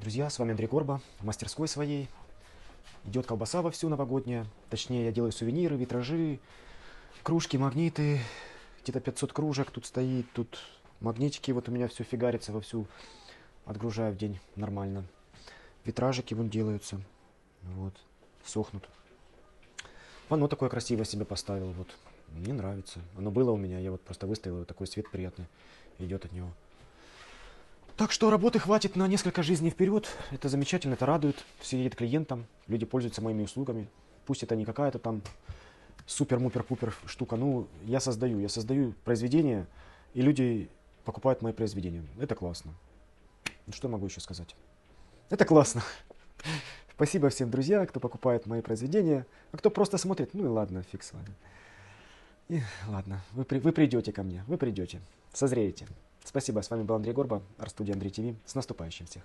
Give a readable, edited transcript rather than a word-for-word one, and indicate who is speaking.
Speaker 1: Друзья, с вами Андрей Горба. В мастерской своей идет колбаса вовсю новогодняя. Точнее, я делаю сувениры, витражи, кружки, магниты. Где-то 500 кружек тут стоит. Тут магнитики, вот у меня все фигарится вовсю. Отгружаю в день нормально. Витражики вон делаются. Вот, сохнут. Оно такое красивое себе поставил. Вот. Мне нравится. Оно было у меня, я вот просто выставил, вот такой свет приятный идет от него. Так что работы хватит на несколько жизней вперед. Это замечательно, это радует. Все едет клиентам, люди пользуются моими услугами. Пусть это не какая-то там супер-мупер-пупер штука. Ну, я создаю произведения, и люди покупают мои произведения. Это классно. Ну, что могу еще сказать? Это классно. Спасибо всем, друзья, кто покупает мои произведения. А кто просто смотрит, ну и ладно, фиг с вами. И ладно, вы придете ко мне, вы придете, созреете. Спасибо, с вами был Андрей Горба, Арт-студия Андрей ТВ. С наступающим всех.